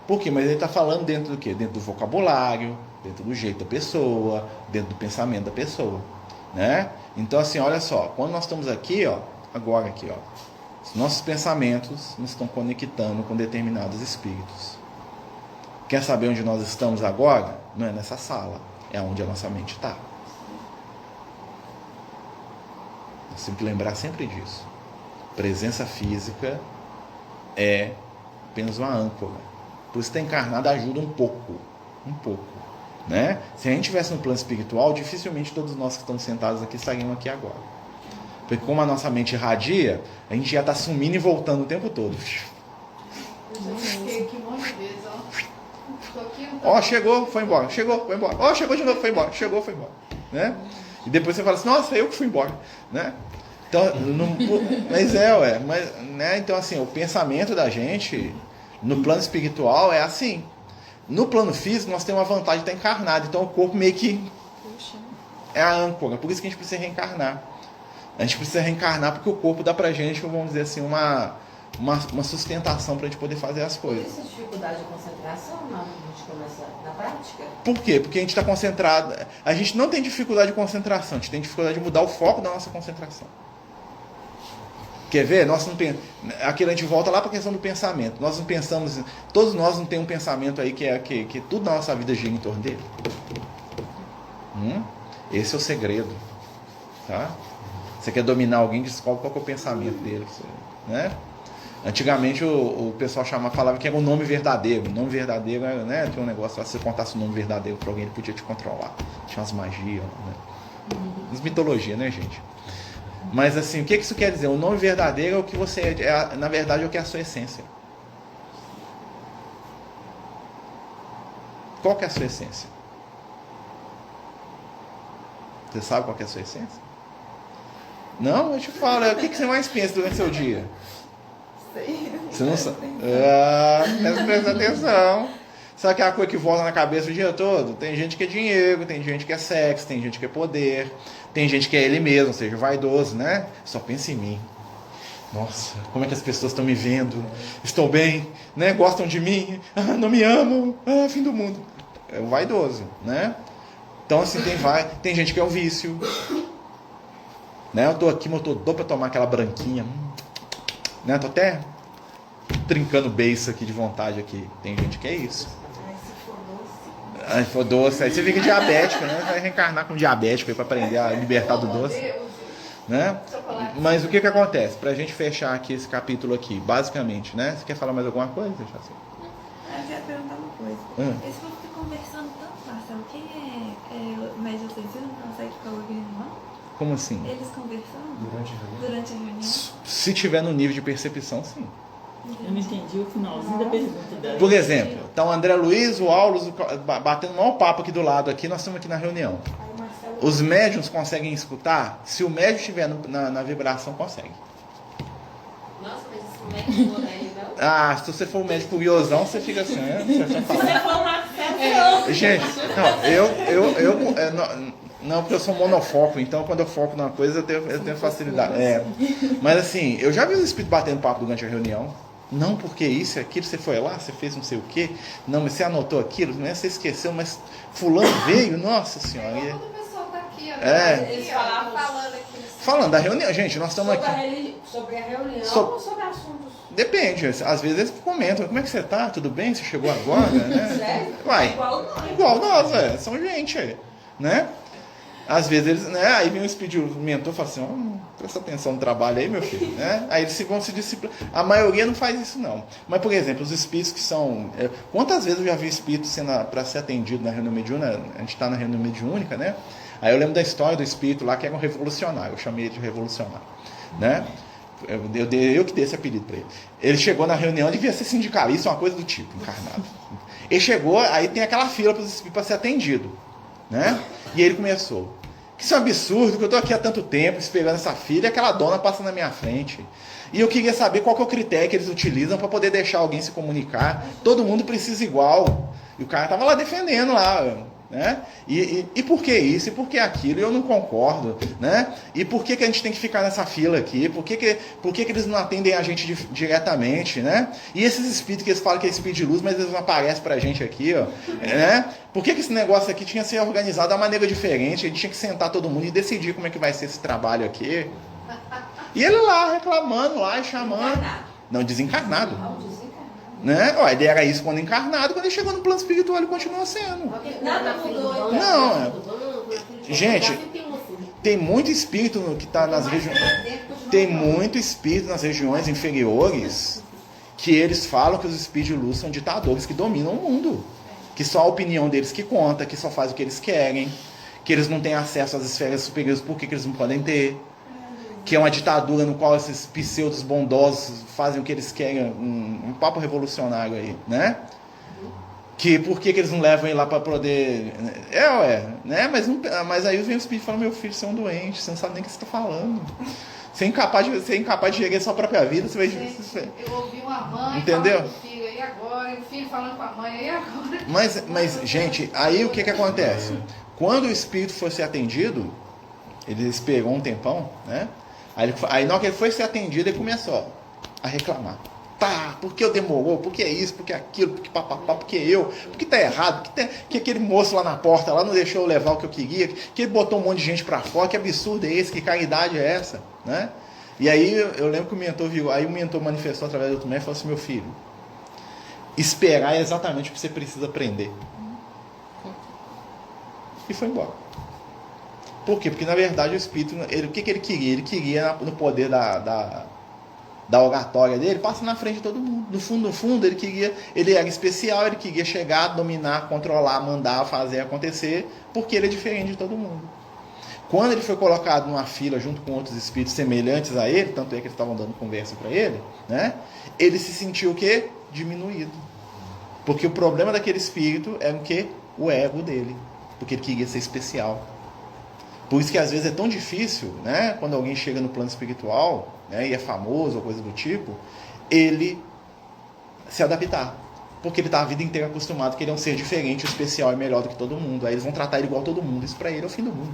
Por quê? Mas ele está falando dentro do quê? Dentro do vocabulário, dentro do jeito da pessoa, dentro do pensamento da pessoa, né? Então assim, olha só, quando nós estamos aqui, ó, agora aqui, ó, os nossos pensamentos nos estão conectando com determinados espíritos. Quer saber onde nós estamos agora? Não é nessa sala, é onde a nossa mente está. Nós temos que lembrar sempre disso. Presença física é apenas uma âncora. Por isso, estar encarnado ajuda um pouco, né? Se a gente estivesse no plano espiritual, dificilmente todos nós que estamos sentados aqui estariam aqui agora. Porque como a nossa mente irradia, a gente já está sumindo e voltando o tempo todo. Ó, chegou, foi embora. Chegou, foi embora. Ó, chegou de novo, foi embora. Chegou, foi embora, né? E depois você fala assim, nossa, eu que fui embora, né? Então, mas né? Então assim, o pensamento da gente no plano espiritual é assim. No plano físico nós temos a vantagem de estar encarnado, então o corpo meio que é a âncora, por isso que a gente precisa reencarnar. A gente precisa reencarnar porque o corpo dá pra gente, vamos dizer assim, uma sustentação pra gente poder fazer as coisas. Por isso dificuldade de concentração na hora que a gente começa na prática? Por quê? Porque a gente está concentrado. A gente não tem dificuldade de concentração, a gente tem dificuldade de mudar o foco da nossa concentração. Quer ver? Aquilo a gente volta lá para a questão do pensamento. Nós não pensamos, todos nós não temos um pensamento aí que tudo na nossa vida gira em torno dele. Esse é o segredo, tá? Você quer dominar alguém, descobre qual que é o pensamento dele, né? Antigamente o pessoal falava que era o nome verdadeiro. O nome verdadeiro, né? Tinha um negócio lá, se você contasse o nome verdadeiro para alguém, ele podia te controlar. Tinha umas magias, né? As mitologias, né, gente? Mas assim, o que isso quer dizer? O nome verdadeiro é o que você é, na verdade é o que é a sua essência. Qual que é a sua essência? Você sabe qual que é a sua essência? Não, eu te falo, o que você mais pensa durante o seu dia? Você não sabe? Presta atenção. Sabe aquela coisa que volta na cabeça o dia todo? Tem gente que é dinheiro, tem gente que é sexo, tem gente que é poder, tem gente que é ele mesmo, ou seja, vaidoso, né? Só pensa em mim. Nossa, como é que as pessoas estão me vendo? Estou bem, né? Gostam de mim? Não me amam? Fim do mundo. É o vaidoso, né? Então assim, tem gente que é o vício. Né? Eu tô aqui, mas eu tô doido pra tomar aquela branquinha. Né? Tô até trincando beiço aqui de vontade aqui. Tem gente que é isso. Aí for doce. Aí você fica diabético, né? Vai reencarnar com diabético aí pra aprender a libertar do doce. Né? Mas o que acontece? Pra gente fechar aqui esse capítulo aqui, basicamente, né? Você quer falar mais alguma coisa? Eu queria perguntar uma coisa. Esse povo fica conversando tanto, Marcelo. Quem é médio sensível não consegue ficar ouvindo, não? Como assim? Eles conversando? Durante a reunião? Se tiver no nível de percepção, sim. Eu não entendi o finalzinho da pergunta dela. Por exemplo, tá o André Luiz, o Aulus batendo o maior papo aqui do lado aqui, nós estamos aqui na reunião. Os médiuns conseguem escutar? Se o médium estiver na vibração, consegue. Nossa, mas esse médico aí, não? Se você for um médico curiosão, você fica assim, né? Se você for uma Gente, não, porque eu sou monofoco, então quando eu foco numa coisa eu tenho facilidade. Mas assim, eu já vi os espíritos batendo papo durante a reunião. Não porque isso e aquilo, você foi lá, você fez não sei o quê. Não, mas você anotou aquilo, não é? Você esqueceu, mas fulano veio, nossa senhora. Quando o pessoal tá aqui, ó, Eles falavam falando aqui. Falando da reunião, gente, nós estamos aqui. Sobre a reunião ou sobre assuntos? Depende, às vezes eles comentam, como é que você tá? Tudo bem? Você chegou agora, né? Sério? Vai. Igual Igual nós, são gente, né? Às vezes eles, né? Aí vem o mentor e fala assim, presta atenção no trabalho aí, meu filho, né? Aí eles vão se disciplinar. A maioria não faz isso, não. Mas, por exemplo, os espíritos que são... quantas vezes eu já vi espírito para ser atendido na reunião mediúnica? A gente está na reunião mediúnica, né? Aí eu lembro da história do espírito lá, que era um revolucionário. Eu chamei ele de revolucionário, né? Eu que dei esse apelido para ele. Ele chegou na reunião, devia ser sindicalista, uma coisa do tipo, encarnado. Ele chegou, aí tem aquela fila para os espíritos para ser atendido, né? E ele começou. Isso é um absurdo, que eu estou aqui há tanto tempo esperando essa fila e aquela dona passa na minha frente. E eu queria saber qual que é o critério que eles utilizam para poder deixar alguém se comunicar. Todo mundo precisa igual. E o cara estava lá defendendo lá, né? E por que isso? E por que aquilo? Eu não concordo, né? E por que a gente tem que ficar nessa fila aqui? Por que eles não atendem a gente diretamente, né? E esses espíritos que eles falam que é espírito de luz, mas eles não aparecem pra gente aqui, ó, né? Por que esse negócio aqui tinha que ser organizado de uma maneira diferente? A gente tinha que sentar todo mundo e decidir como é que vai ser esse trabalho aqui. E ele lá reclamando, lá e chamando. Não, desencarnado. Né? A ideia era isso quando encarnado, quando ele chegou no plano espiritual ele continua sendo. Nada mudou. Não, gente, tem muito espírito que está nas regiões. Tem muito espírito nas regiões inferiores que eles falam que os espíritos de luz são ditadores que dominam o mundo. Que só a opinião deles que conta, que só faz o que eles querem, que eles não têm acesso às esferas superiores, por que eles não podem ter? Que é uma ditadura no qual esses pseudos bondosos fazem o que eles querem, um papo revolucionário aí, né? Que por que eles não levam ele lá para poder... né? Mas aí vem o espírito e fala, meu filho, você é um doente, você não sabe nem o que você está falando. Você é incapaz de gerir a sua própria vida, você vai... Eu ouvi uma mãe entendeu? falando com o filho, e agora? E o filho falando com a mãe, e agora? Mas gente, aí o que acontece? Quando o espírito foi ser atendido, ele esperou um tempão, né? Aí na hora que ele foi ser atendido, ele começou a reclamar. Tá, por que eu demorou? Por que isso? Por que aquilo? Por que papapá? Por que eu? Por que tá errado? Que aquele moço lá na porta lá não deixou eu levar o que eu queria? Que ele botou um monte de gente pra fora? Que absurdo é esse? Que caridade é essa? Né? E aí eu lembro que o mentor viu, aí o mentor manifestou através do outro médico e falou assim, meu filho, esperar é exatamente o que você precisa aprender. E foi embora. Por quê? Porque na verdade o espírito, o que ele queria? Ele queria, no poder da oratória dele, passa na frente de todo mundo. No fundo, ele era especial, ele queria chegar, dominar, controlar, mandar, fazer acontecer, porque ele é diferente de todo mundo. Quando ele foi colocado numa fila junto com outros espíritos semelhantes a ele, tanto é que eles estavam dando conversa para ele, né? Ele se sentiu o quê? Diminuído. Porque o problema daquele espírito era o quê? O ego dele. Porque ele queria ser especial. Por isso que às vezes é tão difícil, né, quando alguém chega no plano espiritual, né, e é famoso ou coisa do tipo, ele se adaptar. Porque ele está a vida inteira acostumado que ele é um ser diferente, especial e melhor do que todo mundo. Aí eles vão tratar ele igual a todo mundo. Isso para ele é o fim do mundo.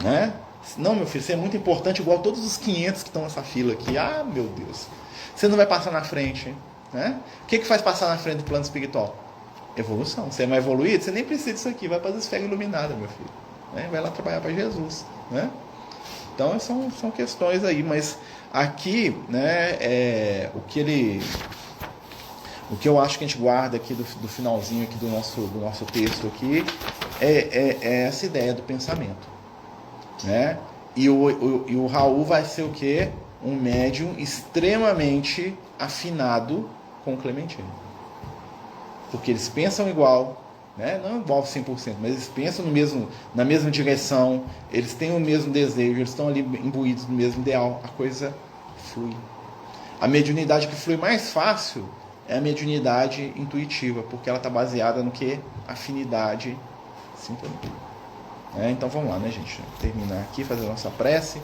Né? Não, meu filho, você é muito importante, igual todos os 500 que estão nessa fila aqui. Ah, meu Deus. Você não vai passar na frente, né? O que faz passar na frente do plano espiritual? Evolução. Você é mais evoluído, você nem precisa disso aqui. Vai para as esferas iluminadas, meu filho. Né? Vai lá trabalhar para Jesus, né? Então, são questões aí. Mas aqui, né, o que eu acho que a gente guarda aqui do finalzinho aqui do nosso texto aqui é essa ideia do pensamento, né? E o Raul vai ser o quê? Um médium extremamente afinado com o Clementino. Porque eles pensam igual, né? Não igual 100%, mas eles pensam na mesma direção, eles têm o mesmo desejo, eles estão ali imbuídos do mesmo ideal, a coisa flui. A mediunidade que flui mais fácil é a mediunidade intuitiva, porque ela está baseada no que? Afinidade, sintonia. Então vamos lá, né, gente? Terminar aqui, fazer a nossa prece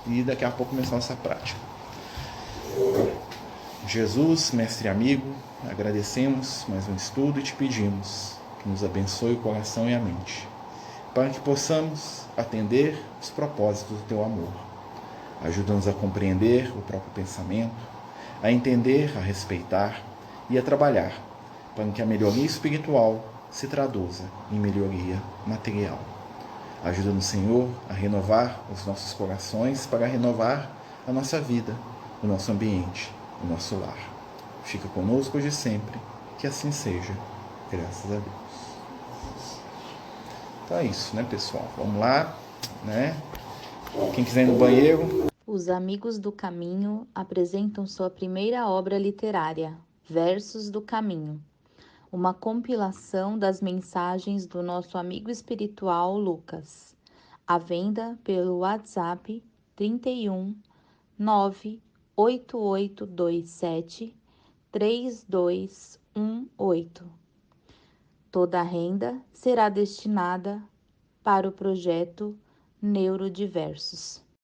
e daqui a pouco começar a nossa prática. Jesus, mestre e amigo, agradecemos mais um estudo e te pedimos que nos abençoe o coração e a mente, para que possamos atender os propósitos do teu amor. Ajuda-nos a compreender o próprio pensamento, a entender, a respeitar e a trabalhar, para que a melhoria espiritual se traduza em melhoria material. Ajuda-nos, Senhor, a renovar os nossos corações para renovar a nossa vida, o nosso ambiente, o nosso lar. Fica conosco hoje e sempre, que assim seja, graças a Deus. Então é isso, né, pessoal? Vamos lá, né? Quem quiser ir no banheiro. Os Amigos do Caminho apresentam sua primeira obra literária, Versos do Caminho, uma compilação das mensagens do nosso amigo espiritual Lucas, à venda pelo WhatsApp 31 98827 3218. Toda a renda será destinada para o projeto Neurodiversos.